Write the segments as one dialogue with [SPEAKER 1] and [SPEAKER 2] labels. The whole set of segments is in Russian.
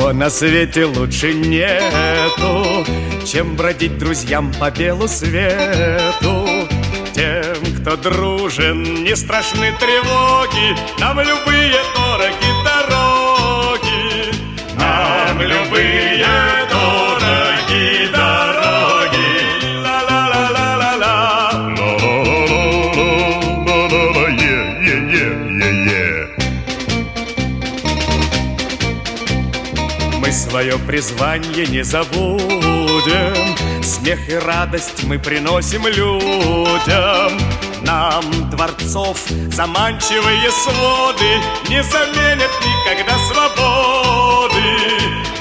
[SPEAKER 1] Ничего на свете лучше нету, чем бродить друзьям по белу свету. Тем, кто дружен, не страшны тревоги, нам любые дороги дороги, нам любые дороги дороги. Ла-ла-ла-ла-ла-ла, ла-ла-ла-ла-ла-ла-ла, е-е-е-е-е. Мы свое призвание не забудем, смех и радость мы приносим людям. Нам дворцов заманчивые своды не заменят никогда свободы,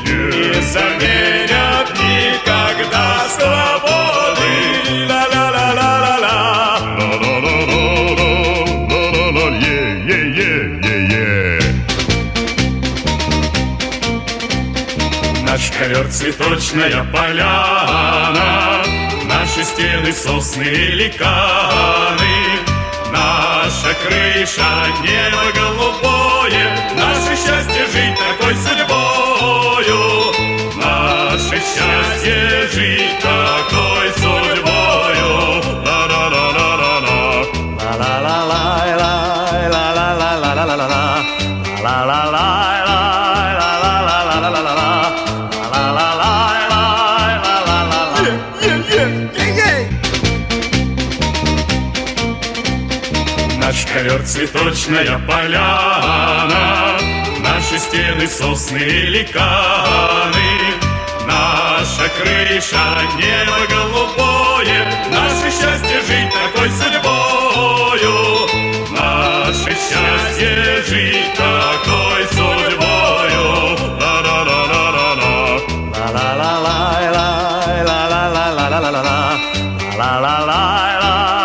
[SPEAKER 1] не заменят никогда свободы. Ла-ла-ла-ла-ла-ла, ла-ла-ла-ла-ла-ла-ла, е-е-е-е-е. Наш ковер цветочная поляна, наши стены сосны и ликаны, наша крыша небо голубое, наше счастье жить такой судьбою, наше счастье жить такой судьбою. Ла-ла-ла-ла-ла-ла, ла-ла-ла-ла-ла-ла-ла-ла-ла-ла-ла, ла-ла-ла-ла-ла. Наш ковер цветочная поляна, наши стены сосны и ликаны, наша крыша небо голубое, наше счастье жить такой судьбою, наше счастье жить такой судьбою. Ла-ла-ла-ла-ла-ла, ла-ла-ла-ла-ла-ла-ла-ла-ла-ла-ла, ла-ла-ла-ла-ла.